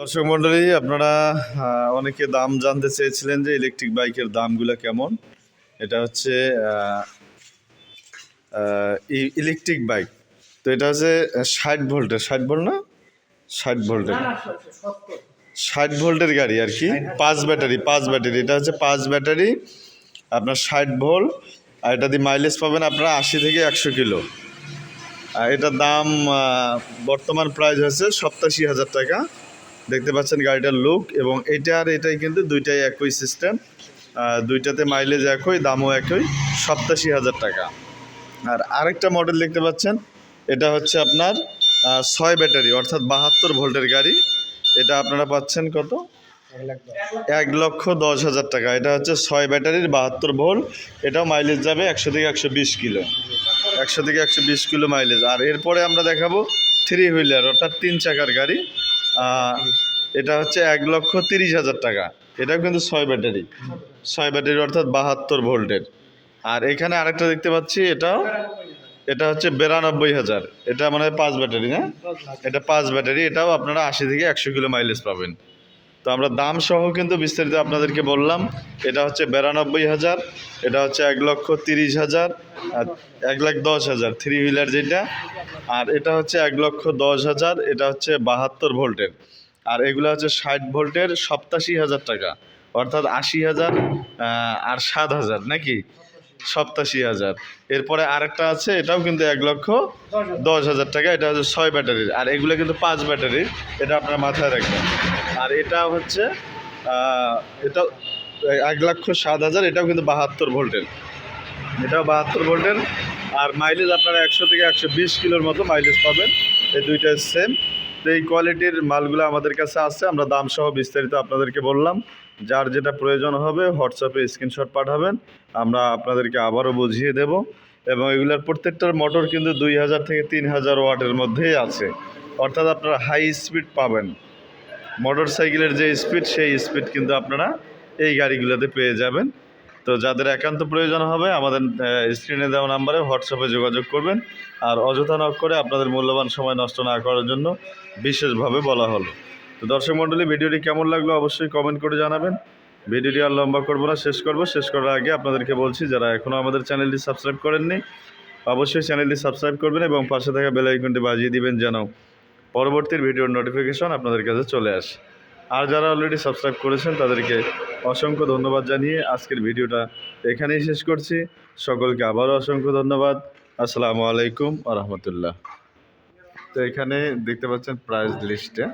দর্শক মন্ডলী, আপনারা অনেকে দাম জানতে চেয়েছিলেন যে ইলেকট্রিক বাইকের দামগুলো কেমন। এটা হচ্ছে ইলেকট্রিক বাইক। তো এটা হচ্ছে 60 ভোল্টের, 60 ভোল্ট না, 60 ভোল্টের, 60 ভোল্টের গাড়ি আর কি। 5 ব্যাটারি, এটা হচ্ছে 5 ব্যাটারি, আপনার 60 ভোল্ট। আর এটা দিয়ে মাইলেজ পাবেন আপনারা 80 থেকে 100 কিলো। এটার দাম বর্তমান প্রাইস হচ্ছে 87,000 টাকা। দেখতে পাচ্ছেন গাড়িটার লুক, এবং এটা আর এটাই কিন্তু দুইটাই একই সিস্টেম, দুইটাতে মাইলেজ একই, দামও একই, 87,000 টাকা। আর আরেকটা মডেল দেখতে পাচ্ছেন, এটা হচ্ছে আপনার 6 ব্যাটারি অর্থাৎ 72 ভোল্টের গাড়ি। এটা আপনারা পাচ্ছেন কত? 1,10,000 টাকা। এটা হচ্ছে 6 ব্যাটারির 72 ভোল্ট। এটাও মাইলেজ যাবে 100 থেকে 120 কিলো, 100 থেকে 120 কিলো মাইলেজ। আর এরপরে আমরা দেখাবো 3 হুইলার অর্থাৎ 3 চাকার গাড়ি। এটা হচ্ছে 1,30,000 টাকা। এটাও কিন্তু 6 ব্যাটারি, 6 ব্যাটারি অর্থাৎ 72 ভোল্টের। আর এখানে আরেকটা দেখতে পাচ্ছি, এটা হচ্ছে 92,000। এটা মানে 5 ব্যাটারি, না, এটা 5 ব্যাটারি। এটাও আপনারা 80 থেকে 100 কিলো মাইলেজ পাবেন। তো আমরা দাম সহ কিন্তু বিস্তারিত আপনাদেরকে বললাম। এটা হচ্ছে 92,000, এটা হচ্ছে 1,30,000, আর 1,10,000 3 হুইলার যেটা। আর এটা হচ্ছে 1,10,000, এটা হচ্ছে 72 ভোল্টের। আর এগুলো হচ্ছে 60 ভোল্টের, 87,000 টাকা অর্থাৎ 80,000 আর 7,000 নাকি 87,000। এরপরে আরেকটা আছে, এটাও কিন্তু 1,10,000 টাকা। এটা হচ্ছে 6 ব্যাটারির, আর এগুলো কিন্তু 5 ব্যাটারির, এটা আপনার মাথায় রাখবেন। আর এটা হচ্ছে এটা 1,07,000, এটাও কিন্তু 72 ভোল্টের, এটাও 72 ভোল্টের। আর মাইলেজ আপনারা 100 থেকে 120 কিলোর মতো মাইলেজ পাবেন। এই দুইটা সেম। তো এই কোয়ালিটির মালগুলো আমাদের কাছে আছে, আমরা দাম সহ বিস্তারিত আপনাদেরকে বললাম। যার যেটা প্রয়োজন হবে হোয়াটসঅ্যাপে স্ক্রিনশট পাঠাবেন, আমরা আপনাদেরকে আবারও বুঝিয়ে দেব। এবং এগুলোর প্রত্যেকটার মোটর কিন্তু 2,000 থেকে 3,000 ওয়াটের মধ্যেই আছে, অর্থাৎ আপনারা হাই স্পিড পাবেন। মোটর সাইকেলের যে স্পিড, সেই স্পিড কিন্তু আপনারা এই গাড়িগুলোতে পেয়ে যাবেন। তো যাদের একান্ত প্রয়োজন হবে, আমাদের স্ক্রিনে দেওয়া নাম্বারে হোয়াটসঅ্যাপে যোগাযোগ করবেন। আর অযথা নক করে আপনাদের মূল্যবান সময় নষ্ট না করার জন্য বিশেষভাবে বলা হলো। তো দর্শক মণ্ডলী, ভিডিওটি কেমন লাগলো অবশ্যই কমেন্ট করে জানাবেন। ভিডিওটি আর লম্বা করবো না, শেষ করার আগে আপনাদেরকে বলছি, যারা এখনও আমাদের চ্যানেলটি সাবস্ক্রাইব করেননি অবশ্যই চ্যানেলটি সাবস্ক্রাইব করবেন এবং পাশে থাকা বেল আইকনটি বাজিয়ে দিবেন, যেন পরবর্তী ভিডিওর নোটিফিকেশন আপনাদের কাছে চলে আসে। আর যারা অলরেডি সাবস্ক্রাইব করেছেন তাদেরকে অসংখ্য ধন্যবাদ জানিয়ে আজকের ভিডিওটা এখানেই শেষ করছি। সকলকে আবারও অসংখ্য ধন্যবাদ। আসসালামু আলাইকুম ওয়া রাহমাতুল্লাহ। তো এখানে দেখতে পাচ্ছেন প্রাইস লিস্টে।